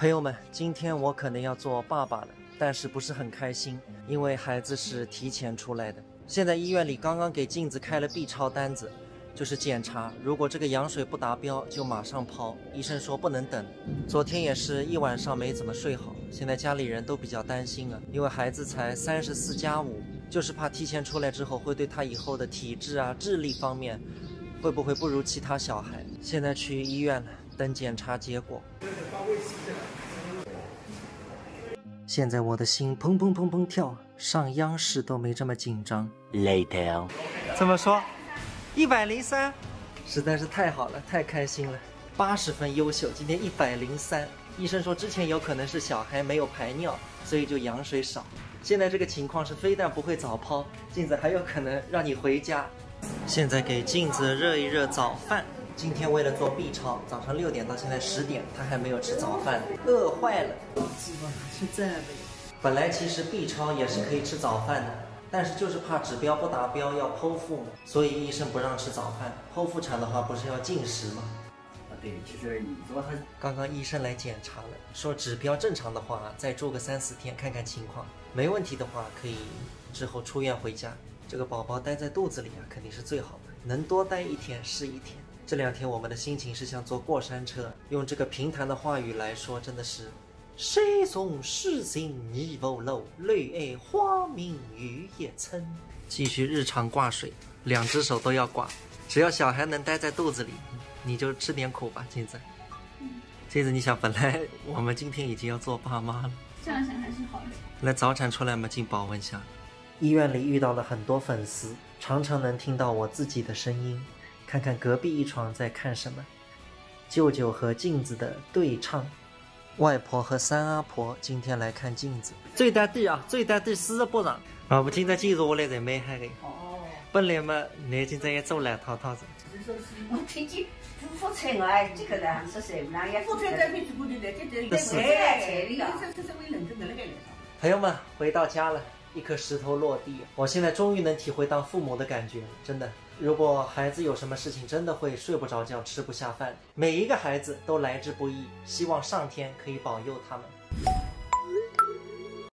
朋友们，今天我可能要做爸爸了，但是不是很开心，因为孩子是提前出来的。现在医院里刚刚给镜子开了 B 超单子，就是检查，如果这个羊水不达标，就马上抛。医生说不能等。昨天也是一晚上没怎么睡好，现在家里人都比较担心啊，因为孩子才34+5，就是怕提前出来之后会对他以后的体质啊、智力方面会不会不如其他小孩。现在去医院了，等检查结果。现在我的心砰砰砰砰跳，上央视都没这么紧张。Later， 怎么说？103，实在是太好了，太开心了。80分优秀，今天103。医生说之前有可能是小孩没有排尿，所以就羊水少。现在这个情况是非但不会早抛，镜子还有可能让你回家。现在给镜子热一热早饭。今天为了做 B 超，早上6点到现在10点，他还没有吃早饭，饿坏了。是这样的。本来其实 B 超也是可以吃早饭的，但是就是怕指标不达标要剖腹嘛，所以医生不让吃早饭。剖腹产的话不是要禁食吗？对，其实你说他刚刚医生来检查了，说指标正常的话再住个3、4天看看情况，没问题的话可以之后出院回家。这个宝宝待在肚子里啊，肯定是最好的，能多待1天是1天。这2天我们的心情是像坐过山车，用这个平潭的话语来说，真的是山中诗行泥无路，泪爱花明雨也春。继续日常挂水，2只手都要挂，只要小孩能待在肚子里，你就吃点苦吧，镜子。镜子，你想，本来我们今天已经要做爸妈了，这样想还是好的。来早产出来嘛，进保温箱。医院里遇到了很多粉丝，常常能听到我自己的声音。看看隔壁一床在看什么，舅舅和镜子的对唱，外婆和三阿婆今天来看镜子。最低低啊，最低低48场。啊，我今朝记住我来才买海的。哦。本来嘛，你今朝也做烂套套子。我听见富菜我还这个的，说谁那也富菜在飞机过的来，这菜里啊，这为人真的那个。朋友们，回到家了，一颗石头落地。我现在终于能体会当父母的感觉了，真的。如果孩子有什么事情，真的会睡不着觉，吃不下饭。每一个孩子都来之不易，希望上天可以保佑他们。